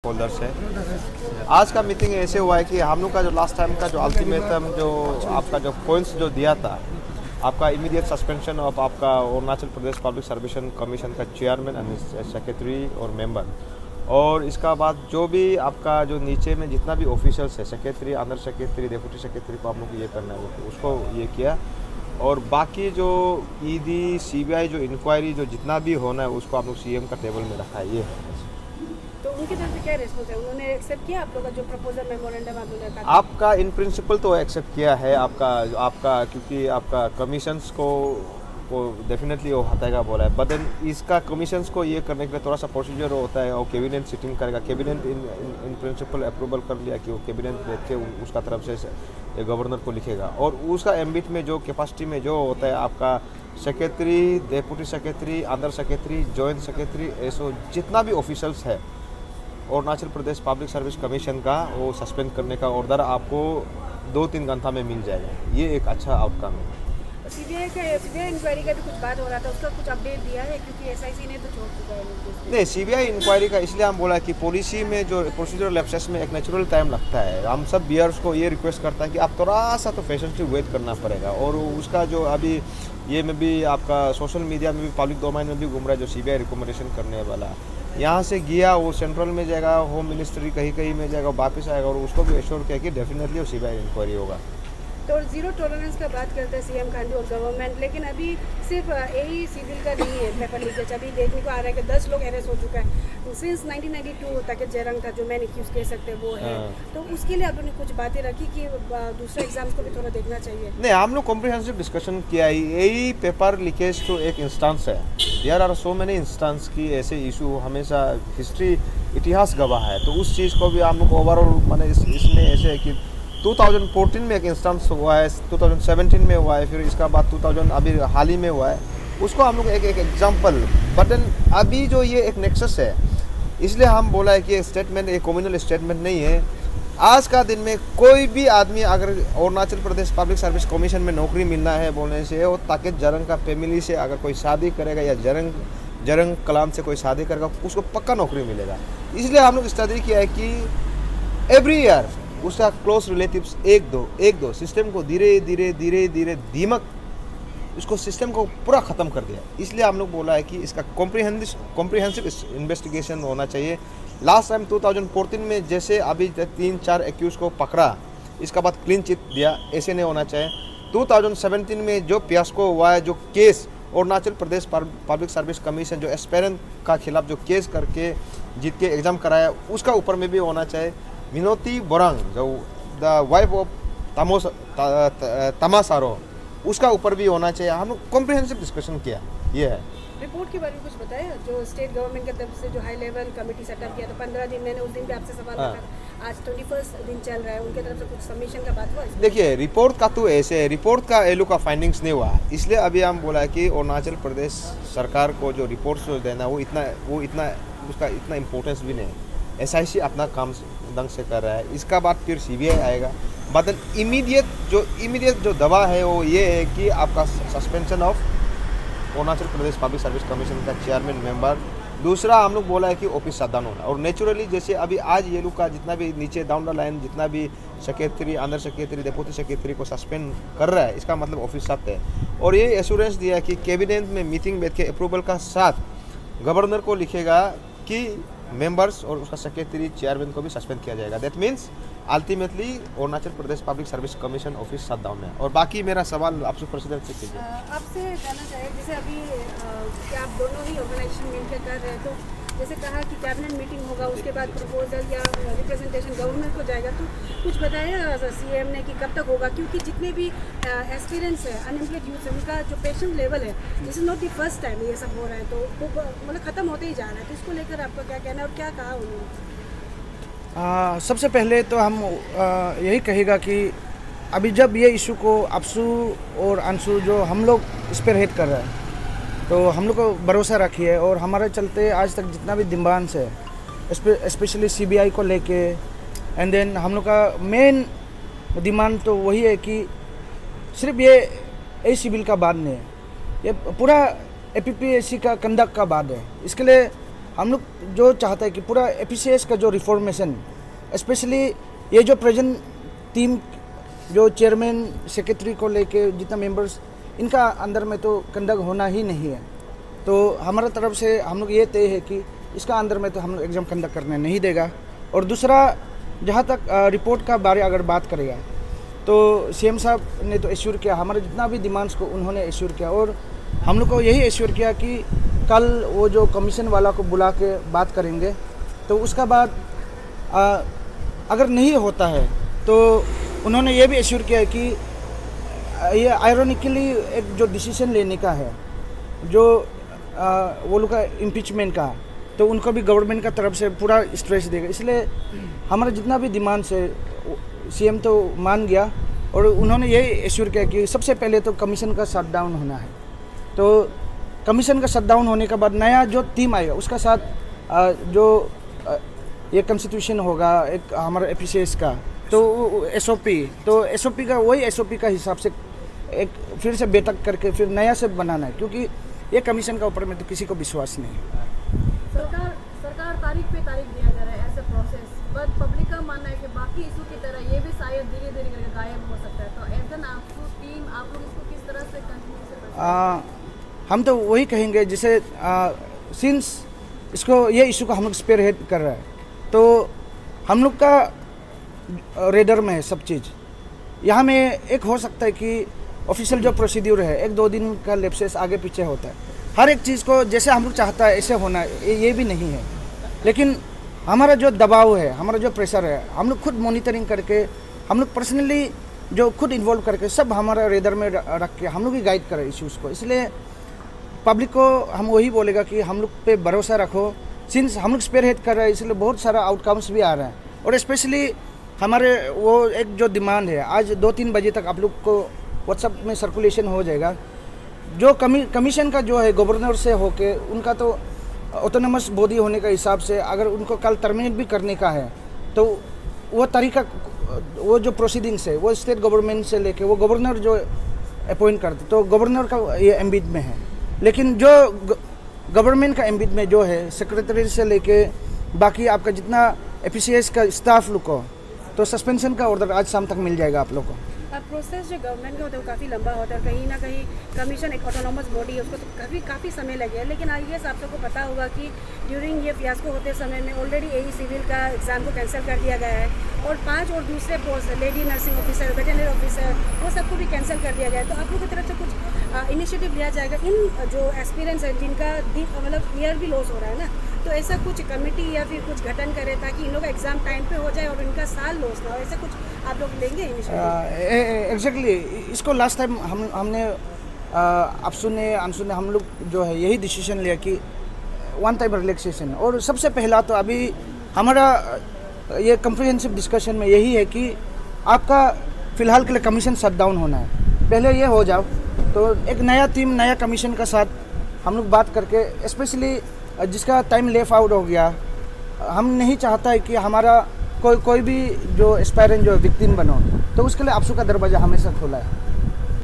Holders है। आज का मीटिंग ऐसे हुआ है कि हम लोग का जो लास्ट टाइम का जो अल्टीमेटम जो आपका जो पॉइंट्स जो दिया था, आपका इमीडिएट सस्पेंशन ऑफ आपका Arunachal Pradesh public service commission का चेयरमैन एंड सेक्रेटरी और मेंबर, और इसका बाद जो भी आपका जो नीचे में जितना भी ऑफिशियल्स है, secretary, under secretary, deputy secretary को आप लोग को ये करना है, उसको ये किया। और बाकी जो ईडी सीबीआई जो इंक्वायरी जो जितना भी होना है उसको आप लोग सीएम का टेबल में रखा है। ये है तो उनकी तरफ से क्या रिस्पॉन्स है? उन्होंने एक्सेप्ट किया आप लोग का जो प्रपोजल मेमोरेंडम आप लोगों ने कहा? आपका इन प्रिंसिपल तो एक्सेप्ट किया है आपका क्योंकि आपका कमीशंस को डेफिनेटली वो हटाएगा बोला है। बट देन इसका कमीशंस को ये करने के लिए थोड़ा सा प्रोसीजर होता है और कैबिनेट सिटिंग करेगा। कैबिनेट इन प्रिंसिपल अप्रूवल कर लिया कि वो कैबिनेट बैठ के उसका तरफ से गवर्नर को लिखेगा, और उसका एम्बिट में जो कैपेसिटी में जो होता है आपका secretary, deputy secretary, under secretary, joint secretary, ऐसो जितना भी ऑफिशियल्स है Arunachal Pradesh public service commission का, वो सस्पेंड करने का ऑर्डर आपको 2-3 घंटा में मिल जाएगा। ये एक अच्छा आउटकम है। सीबीआई इंक्वायरी का भी कुछ बात हो रहा था, उसका कुछ अपडेट दिया है? क्योंकि एसआईसी ने तो छोड़ चुका है। नहीं, सीबीआई इंक्वायरी का इसलिए हम बोला कि पॉलिसी में जो प्रोसीजरल लैप्सेस में एक नेचुरल टाइम लगता है। हम सब बियर्स को ये रिक्वेस्ट करता है कि आप थोड़ा सा तो पेशेंटली वेट करना पड़ेगा। और उसका जो अभी ये में भी आपका सोशल मीडिया में भी पब्लिक डोमेन में भी घूम रहा है जो सीबीआई रिकमेंडेशन करने वाला, यहाँ से गया वो सेंट्रल में जाएगा, होम मिनिस्ट्री कहीं कहीं में जाएगा, वापस आएगा, और उसको भी एश्योर किया कि डेफिनेटली वो सीबीआई इंक्वायरी होगा। तो जीरो टॉलरेंस का बात करते हैं सीएम खांडू और गवर्नमेंट, लेकिन अभी सिर्फ यही सिविल का नहीं है पेपर लीकेज। अभी देखने को आ रहा है कि 10 लोग अरेस्ट हो चुका है सिंस 1992 तक। जरंग था जो मैंने एक्यूज कह सकते हैं वो है। तो उसके लिए आपने कुछ बातें रखी कि दूसरे एग्जाम्स को भी थोड़ा देखना चाहिए? नहीं, हम लोग कॉम्प्रिहेंसिव डिस्कशन किया ही। यही पेपर लीकेज तो एक इंस्टेंस है। There are so many instances की ऐसे इशू हमेशा हिस्ट्री इतिहास गवाह है। तो उस चीज़ को भी हम लोग ओवरऑल मैंने इसमें ऐसे है कि 2014 में एक इंस्टेंस हुआ है, 2017 में हुआ है, फिर इसका बाद 2000 अभी हाल ही में हुआ है, उसको हम लोग एक एग्जाम्पल। बटन अभी जो ये एक नेक्सस है, इसलिए हम बोला है कि ये स्टेटमेंट एक कम्युनल स्टेटमेंट नहीं है। आज का दिन में कोई भी आदमी अगर Arunachal Pradesh public service commission में नौकरी मिलना है बोलने से, और ताकि जरंग का फैमिली से अगर कोई शादी करेगा या जरंग कलाम से कोई शादी करेगा, उसको पक्का नौकरी मिलेगा। इसलिए हम लोग स्टडी किया है कि एवरी ईयर उसका क्लोज रिलेटिव्स एक दो सिस्टम को धीरे धीरे दीमक इसको सिस्टम को पूरा ख़त्म कर दिया। इसलिए हम लोग बोला है कि इसका कॉम्प्रिहेंसिव इन्वेस्टिगेशन होना चाहिए। लास्ट टाइम 2014 में जैसे अभी 3-4 एक्यूज को पकड़ा, इसका बाद क्लीन चिट दिया, ऐसे नहीं होना चाहिए। 2017 में जो फियास्को हुआ है, जो case Arunachal Pradesh public service commission जो एस्पेरेंट का खिलाफ जो केस करके जीत के एग्ज़ाम कराया, उसका ऊपर में भी होना चाहिए। मिनोती बोरांग जो द वाइफ ऑफ तमासारो, उसका ऊपर भी होना चाहिए। हम लोग कॉम्प्रिहेंसिव डिस्कशन किया। ये है। रिपोर्ट के बारे में कुछ बताया? जो स्टेट गवर्नमेंट की तरफ से जो हाई लेवल कमेटी सेटअप किया था 15 दिन, मैंने उस दिन भी आपसे सवाल रखा। आज 21 दिन चल रहा है, उनके तरफ से कुछ सबमिशन का बात हुआ? देखिए, रिपोर्ट का तो ऐसे है, रिपोर्ट का एलओ का फाइंडिंग्स नहीं हुआ, इसलिए अभी हम बोला है कि अरुणाचल प्रदेश सरकार को जो रिपोर्ट्स जो देना वो इतना उसका इतना इम्पोर्टेंस भी नहीं है। एसआईसी अपना काम ढंग से कर रहा है। इसका बाद फिर सीबीआई आएगा। बट इमीडिएट जो दवा है वो ये है कि आपका suspension of Arunachal Pradesh public service commission का चेयरमैन मेंबर। दूसरा हम लोग बोला है कि ऑफिस शटडाउन होना, और नेचुरली जैसे अभी आज ये लोग का जितना भी नीचे डाउन द लाइन जितना भी secretary, under secretary, deputy secretary को सस्पेंड कर रहा है, इसका मतलब ऑफिस शट है। और ये एश्योरेंस दिया है कि कैबिनेट में मीटिंग बैठ के अप्रूवल का साथ गवर्नर को लिखेगा कि मेंबर्स और उसका सेक्रेटरी, चेयरमैन को भी सस्पेंड किया जाएगा। That means ultimately Arunachal Pradesh public service commission office shut down है। और बाकी मेरा सवाल आपसे प्रेसिडेंट से कीजिए। आपसे जानना चाहिए, जैसे अभी क्या आप दोनों ही ऑर्गेनाइजेशन मिलकर कर रहे हैं, तो जैसे कहा कि कैबिनेट मीटिंग होगा, उसके बाद प्रपोजल या रिप्रेजेंटेशन गवर्नमेंट को जाएगा, तो कुछ बताया सीएम ने कि कब तक होगा? क्योंकि जितने भी एस्पिरेंट्स है, अनएम्प्लॉयड यूथ है, उनका जो पेशेंट लेवल है, this is not the first time ये सब हो रहा है, तो वो मतलब ख़त्म होते ही जा रहा है। तो इसको लेकर आपका क्या कहना है और क्या कहा उन्होंने? सबसे पहले तो हम यही कहेगा कि अभी जब ये इशू को अपसू और अंशु जो हम लोग इस पर हेड कर रहे हैं, तो हम लोग को भरोसा रखिए। और हमारे चलते आज तक जितना भी डिमांड्स है, स्पेशली सीबीआई को लेके, एंड देन हम लोग का मेन डिमांड तो वही है कि सिर्फ ये सिविल का बात नहीं है, ये पूरा एपीपीएससी का कंडक्ट का बात है। इसके लिए हम लोग जो चाहता है कि पूरा एपीसीएस का जो रिफॉर्मेशन, स्पेशली ये जो प्रेजेंट टीम जो चेयरमैन सेक्रेटरी को लेके जितना मेंबर्स, इनका अंदर में तो कंडक्ट होना ही नहीं है। तो हमारा तरफ से हम लोग ये तय है कि इसका अंदर में तो हम लोग एग्ज़ाम कंडक्ट करने नहीं देगा। और दूसरा, जहाँ तक रिपोर्ट का बारे अगर बात करेगा तो सीएम साहब ने तो एश्योर किया, हमारे जितना भी डिमांड्स को उन्होंने एश्योर किया, और हम लोग को यही एश्योर किया कि कल वो जो कमीशन वाला को बुला के बात करेंगे। तो उसका बाद अगर नहीं होता है तो उन्होंने ये भी एश्योर किया कि ये आयरॉनिकली एक जो डिसीजन लेने का है, जो वो लोग का इम्पीचमेंट का, तो उनको भी गवर्नमेंट का तरफ से पूरा स्ट्रेस देगा। इसलिए हमारा जितना भी डिमांड्स है सीएम तो मान गया, और उन्होंने ये एश्योर किया कि सबसे पहले तो कमीशन का शट डाउन होना है। तो कमीशन का शट डाउन होने के बाद नया जो टीम आएगा उसका साथ जो ये कॉन्स्टिट्यूशन होगा एक हमारा एपीसीएस का, तो एसओपी का वही एसओपी का हिसाब से एक फिर से बैठक करके फिर नया से बनाना है, क्योंकि ये कमीशन का ऊपर में तो किसी को विश्वास नहीं है। सरकार तारीख पे तारीख दिया जा रहा है as a process, but public का मानना है कि बाकी इशू की तरह ये भी शायद धीरे धीरे करके गायब हो सकता है। तो एज एन आपको टीम आप लोग इसको किस तरह से कंटिन्यू से हम तो वही कहेंगे, जैसे सिंस इसको ये इशू को हम लोग स्पेयर हेड कर रहा है, तो हम लोग का रेडर में है सब चीज़। यहाँ में एक हो सकता है कि ऑफिशियल जो प्रोसीड्यूर है 1-2 दिन का लेप्सेस आगे पीछे होता है। हर एक चीज़ को जैसे हम लोग चाहता है ऐसे होना ये भी नहीं है, लेकिन हमारा जो दबाव है, हमारा जो प्रेशर है, हम लोग खुद मॉनिटरिंग करके, हम लोग पर्सनली जो खुद इन्वॉल्व करके सब हमारा रेडर में रख के हम लोग ही गाइड करें इश्यूज़ को। इसलिए पब्लिक को हम वही बोलेगा कि हम लोग पे भरोसा रखो, सिंस हम लोग स्पेयर हेड कर रहे हैं, इसलिए बहुत सारा आउटकम्स भी आ रहे हैं। और स्पेशली हमारे वो एक जो डिमांड है, आज 2-3 बजे तक आप लोग को व्हाट्सएप में सर्कुलेशन हो जाएगा। जो कमीशन का जो है गवर्नर से होके, उनका तो ऑटोनमस बॉडी होने का हिसाब से अगर उनको कल टर्मिनेट भी करने का है तो वो तरीका, वो जो प्रोसीडिंग्स है वो स्टेट गवर्नमेंट से लेके वो गवर्नर जो अपॉइंट करते, तो गवर्नर का ये एम्बिट में है। लेकिन जो गवर्नमेंट का एम्बिट में जो है सेक्रेटरी से लेके बाकी आपका जितना एपीसीएस का स्टाफ लोग को, तो सस्पेंशन का ऑर्डर आज शाम तक मिल जाएगा आप लोग को। अब प्रोसेस जो गवर्नमेंट का होता है वो काफ़ी लंबा होता है, कहीं ना कहीं कमीशन एक ऑटोनॉमस बॉडी है, उसको तो काफ़ी समय लगेगा। लेकिन आई गेस आप सबको पता होगा कि ड्यूरिंग ये फियास्को होते समय में ऑलरेडी एई सिविल का एग्ज़ाम को कैंसिल कर दिया गया है, और 5 और दूसरे post lady nursing officer, veterinary officer, वो सबको भी कैंसिल कर दिया गया है। तो आप लोग की तरफ से कुछ इनिशिएटिव लिया जाएगा इन जो एक्सपीरियंस है जिनका मतलब ईयर भी लॉस हो रहा है ना, तो ऐसा कुछ कमेटी या फिर कुछ गठन करे ताकि इन लोग का एग्ज़ाम टाइम पे हो जाए और इनका साल लॉस ना हो, ऐसा कुछ आप लोग लेंगे इनिशिएटिव? एग्जैक्टली इसको लास्ट टाइम हमने आपसू ने अंशु ने हम लोग जो है यही डिसीजन लिया कि वन टाइम रिलैक्सेशन। और सबसे पहला तो अभी हमारा ये कम्प्रिहेंसिव डिस्कशन में यही है कि आपका फ़िलहाल के लिए कमीशन शट डाउन होना है, पहले ये हो जाओ तो एक नया टीम नया कमीशन का साथ हम लोग बात करके, स्पेशली जिसका टाइम लेफ आउट हो गया, हम नहीं चाहता है कि हमारा कोई भी जो एस्पायरेंट जो विक्टिम बनो, तो उसके लिए आपसू का दरवाज़ा हमेशा खुला है।